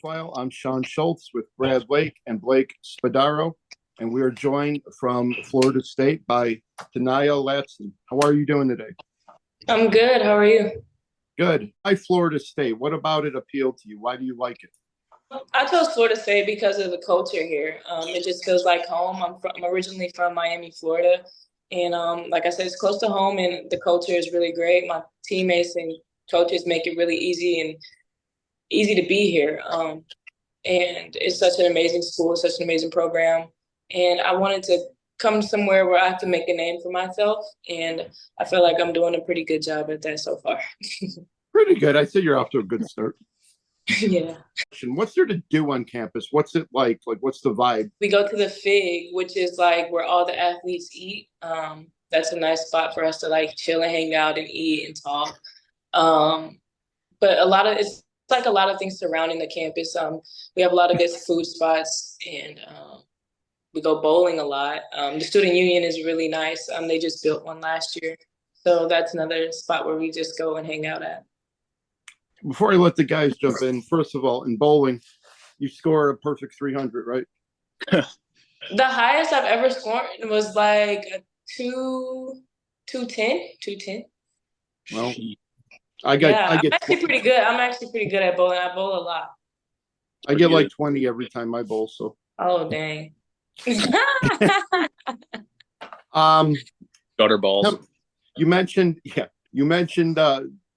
Profile. I'm Sean Schultz with Brad Lake and Blake Spadaro, and we are joined from Florida State by Tanaya Latson. How are you doing today? I'm good. How are you? Good. Why Florida State? What about it appealed to you? Why do you like it? I chose Florida State because of the culture here. It just feels like home. I'm originally from Miami, Florida, and like I said, it's close to home, and the culture is really great. My teammates and coaches make it really easy to be here. And it's such an amazing school, such an amazing program, and I wanted to come somewhere where I can make a name for myself, and I feel like I'm doing a pretty good job at that so far. Pretty good. I say you're off to a good start. Yeah. What's there to do on campus? What's it like? Like, what's the vibe? We go to the Fig, which is like where all the athletes eat. That's a nice spot for us to like chill and hang out and eat and talk. Um, but it's like a lot of things surrounding the campus. We have a lot of good food spots, and we go bowling a lot. The student union is really nice. They just built one last year, so that's another spot where we just go and hang out at. Before I let the guys jump in, first of all, in bowling, you score a perfect 300, right? The highest I've ever scored was like a 210. Well, Yeah, I I'm get actually pretty good. I'm actually pretty good at bowling. I bowl a lot. I get like 20 every time I bowl. So, Oh, dang. um, gutter balls. you mentioned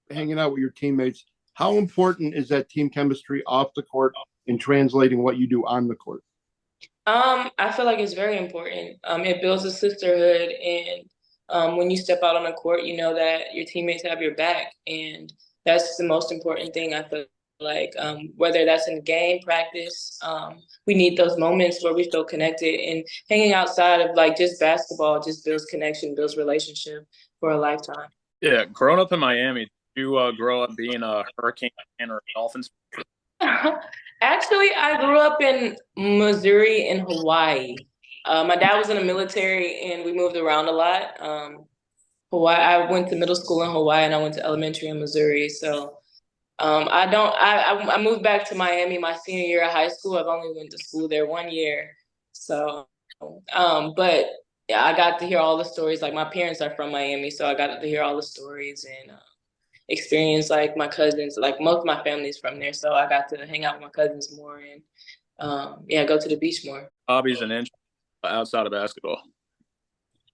hanging out with your teammates. How important is that team chemistry off the court in translating what you do on the court? I feel like it's very important. It builds a sisterhood, and when you step out on the court, you know that your teammates have your back, and that's the most important thing. I feel like whether that's in game practice, we need those moments where we feel connected, and hanging outside of like just basketball just builds connection, builds relationship for a lifetime. Yeah, growing up in Miami, did you grow up being a Hurricane fan or a Dolphins? Actually, I grew up in Missouri and Hawaii. My dad was in the military, and we moved around a lot. Hawaii. I went to middle school in Hawaii, and I went to elementary in Missouri. So I don't. I moved back to Miami my senior year of high school. I've only went to school there 1 year. So, but yeah, I got to hear all the stories. Like my parents are from Miami, so I got to hear all the stories and experience like my cousins. Like most of my family's from there, so I got to hang out with my cousins more and yeah, go to the beach more. Hobbies and interests outside of basketball.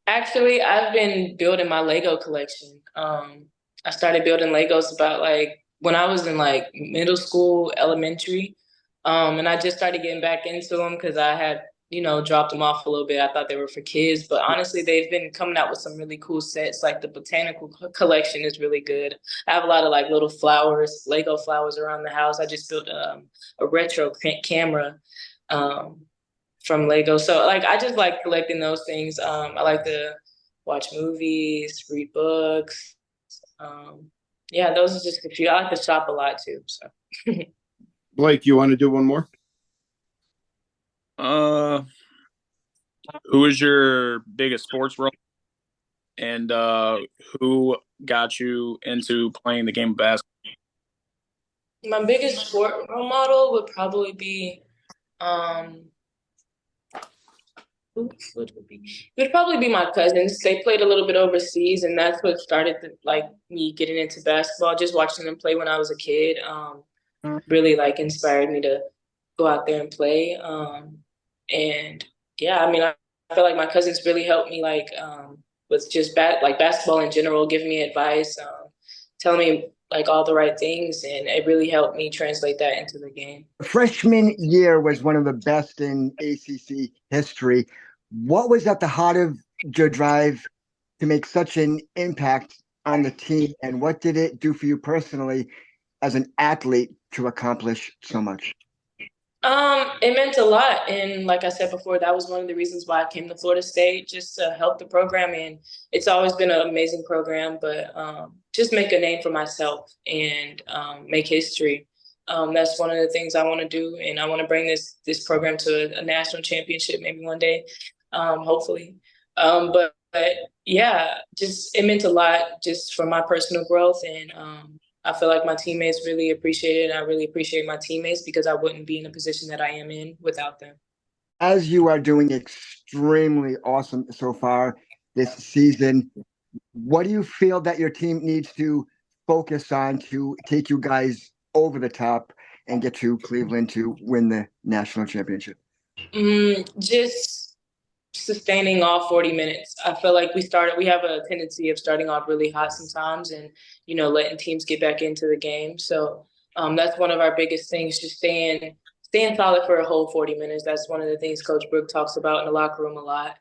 Actually, I've been building my Lego collection. I started building Legos about like when I was in like middle school, elementary, and I just started getting back into them because I had, dropped them off a little bit. I thought they were for kids, but honestly, they've been coming out with some really cool sets. Like the botanical collection is really good. I have a lot of like little flowers, Lego flowers around the house. I just built a retro camera. From Lego. So like I just like collecting those things. I like to watch movies, read books. Yeah, those are just a few. I like to shop a lot too. So Blake, you want to do one more? Who is your biggest sports role, and who got you into playing the game of basketball? my biggest sport role model would probably be um who would be? It would probably be my cousins. They played a little bit overseas, and that's what started like me getting into basketball. Just watching them play when I was a kid, really like inspired me to go out there and play. And yeah, I mean, I feel like my cousins really helped me like with just like basketball in general, giving me advice, telling me like all the right things, and it really helped me translate that into the game. Freshman year was one of the best in ACC history. What was at the heart of your drive to make such an impact on the team, and what did it do for you personally as an athlete to accomplish so much? It meant a lot. And like I said before, that was one of the reasons why I came to Florida State, just to help the program. And it's always been an amazing program, but just make a name for myself and make history. That's one of the things I want to do. And I want to bring this program to a national championship maybe one day, hopefully. But yeah, just it meant a lot just for my personal growth and I feel like my teammates really appreciate it, and I really appreciate my teammates because I wouldn't be in the position that I am in without them. As you are doing extremely awesome so far this season, what do you feel that your team needs to focus on to take you guys over the top and get to Cleveland to win the national championship? Just sustaining all 40 minutes. I feel like we have a tendency of starting off really hot sometimes and, letting teams get back into the game. So that's one of our biggest things, just staying solid for a whole 40 minutes. That's one of the things Coach Brooke talks about in the locker room a lot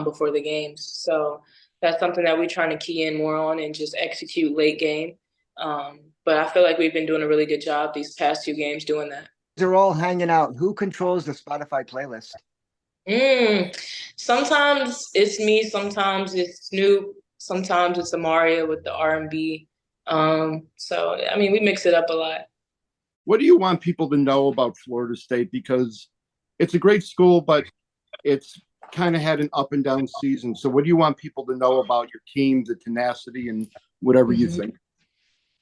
before the games. So that's something that we're trying to key in more on and just execute late game. But I feel like we've been doing a really good job these past 2 games doing that. They're all hanging out. Who controls the Spotify playlist? Sometimes it's me, sometimes it's Snoop, sometimes it's Amaria with the R&B. So I mean, we mix it up a lot. What do you want people to know about Florida State? Because it's a great school, but it's kind of had an up and down season. So what do you want people to know about your team, the tenacity, and whatever you think?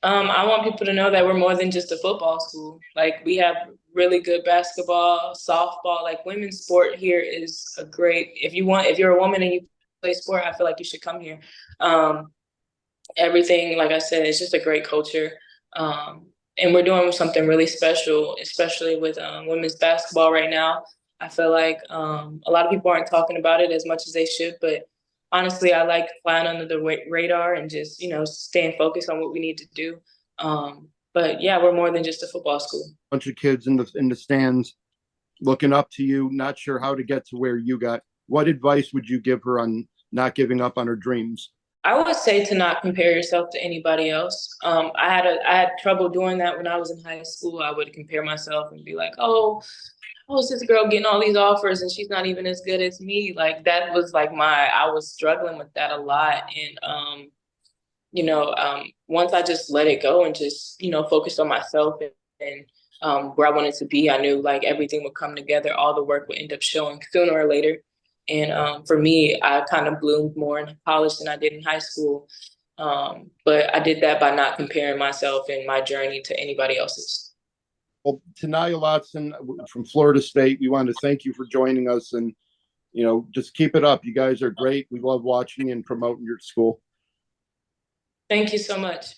I want people to know that we're more than just a football school. Like, we have really good basketball, softball. Like, women's sport here is if you're a woman and you play sport, I feel like you should come here. Everything, like I said, it's just a great culture. And we're doing something really special, especially with women's basketball right now. I feel like a lot of people aren't talking about it as much as they should, but honestly, I like flying under the radar and just, staying focused on what we need to do. But yeah, we're more than just a football school. Bunch of kids in the stands looking up to you, not sure how to get to where you got. What advice would you give her on not giving up on her dreams? I would say to not compare yourself to anybody else. I had trouble doing that when I was in high school. I would compare myself and be like, oh, it's this girl getting all these offers and she's not even as good as me. Like, that was like I was struggling with that a lot. And, once I just let it go and just, focused on myself and where I wanted to be, I knew like everything would come together. All the work would end up showing sooner or later. And for me, I kind of bloomed more in college than I did in high school. But I did that by not comparing myself and my journey to anybody else's. Well, Tanaya Latson from Florida State, we want to thank you for joining us, and just keep it up. You guys are great. We love watching you and promoting your school. Thank you so much.